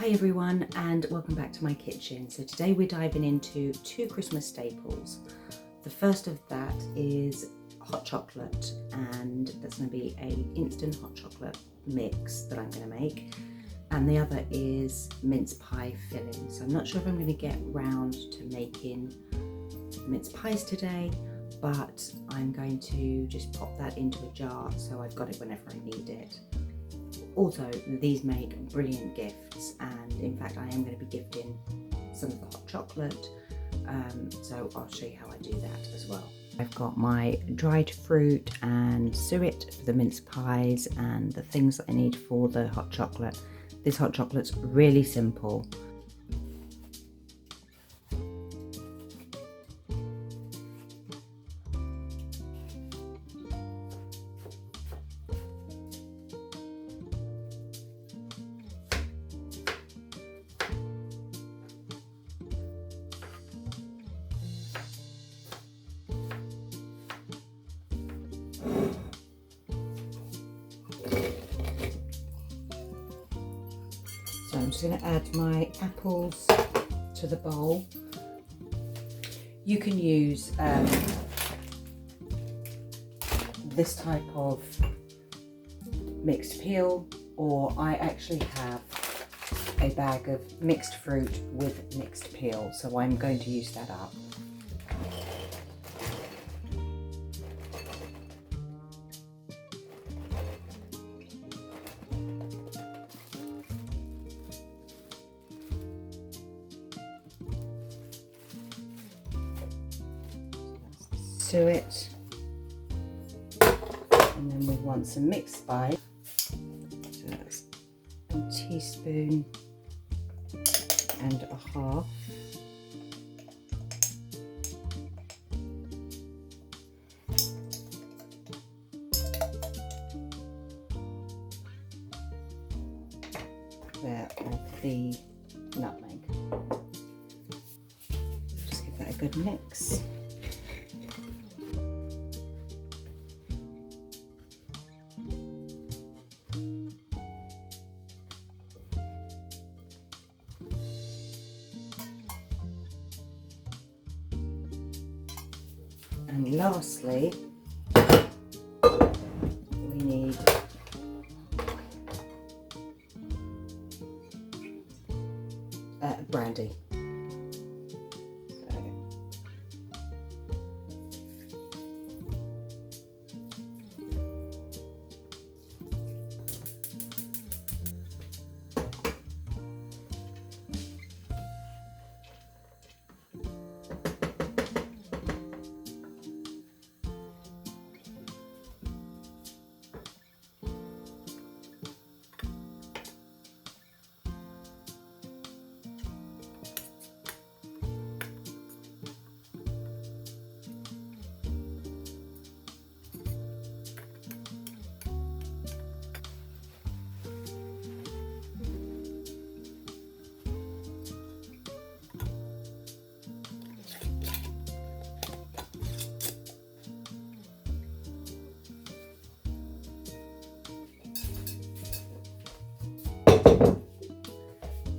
Hi everyone and welcome back to my kitchen. So today we're diving into two Christmas staples. The first of that is hot chocolate, and that's going to be an instant hot chocolate mix that I'm going to make. And the other is mince pie filling. So I'm not sure if I'm going to get round to making mince pies today, but I'm going to just pop that into a jar so I've got it whenever I need it. Also, these make brilliant gifts, and in fact I am going to be gifting some of the hot chocolate, so I'll show you how I do that as well. I've got my dried fruit and suet for the mince pies and the things that I need for the hot chocolate. This hot chocolate's really simple. So I'm just going to add my apples to the bowl. You can use this type of mixed peel, or I actually have a bag of mixed fruit with mixed peel, so I'm going to use that up. Suet, and then we want some mixed spice, so that's a teaspoon and a half. There of the nutmeg. Just give that a good mix. And lastly, we need brandy.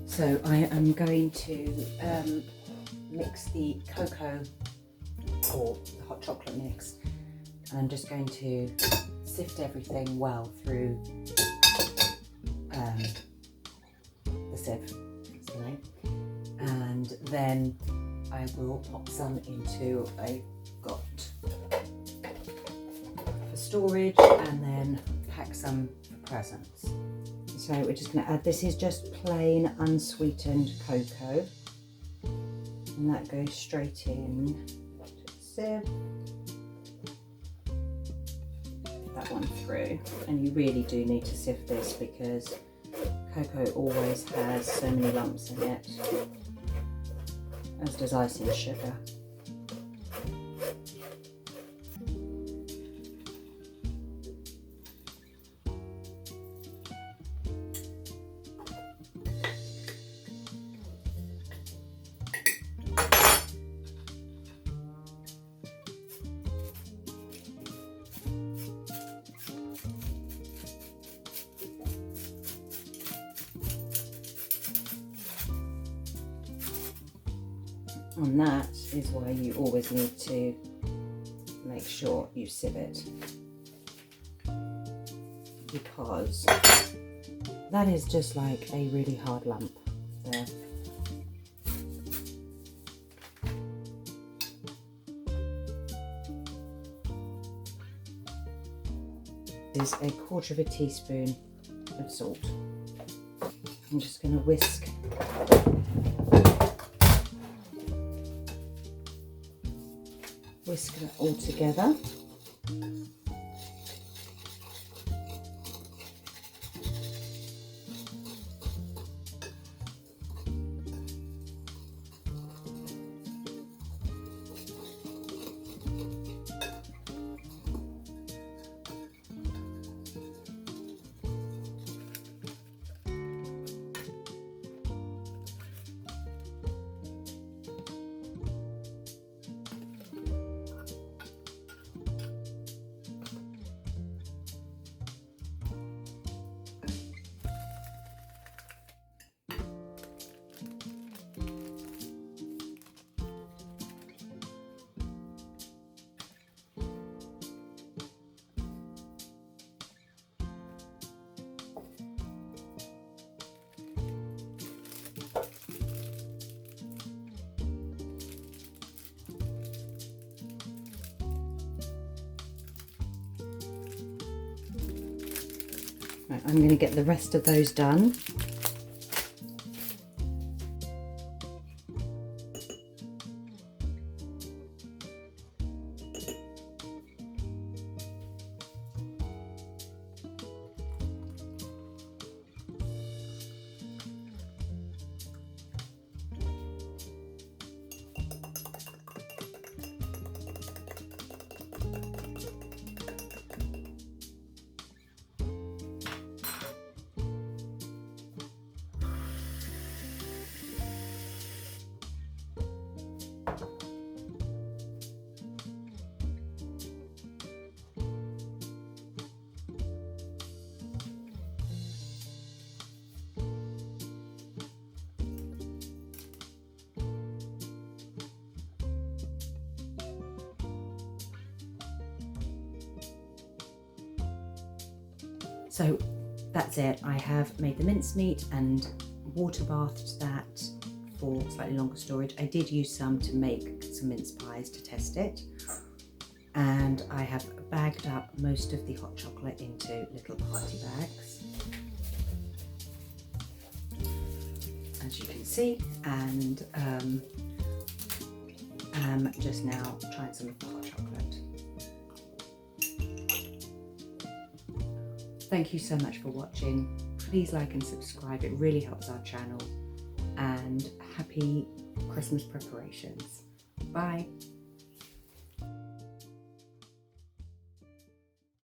So I am going to mix the cocoa, or the hot chocolate mix, and I'm just going to sift everything well through the sieve, and then I will pop some into a got for storage, and then pack some for presents. So we're just going to add, this is just plain unsweetened cocoa, and that goes straight in to the sieve. That one through, and you really do need to sift this because cocoa always has so many lumps in it, as does icing sugar. And that is why you always need to make sure you sieve it, because that is just like a really hard lump there. Is a 1/4 teaspoon of salt. I'm just going to whisk it all together. Right, I'm going to get the rest of those done. So that's it. I have made the mincemeat and water bathed that for slightly longer storage. I did use some to make some mince pies to test it. And I have bagged up most of the hot chocolate into little party bags, as you can see, and I'm just now trying some of the hot chocolate. Thank you so much for watching. Please like and subscribe, it really helps our channel, and happy Christmas preparations. Bye.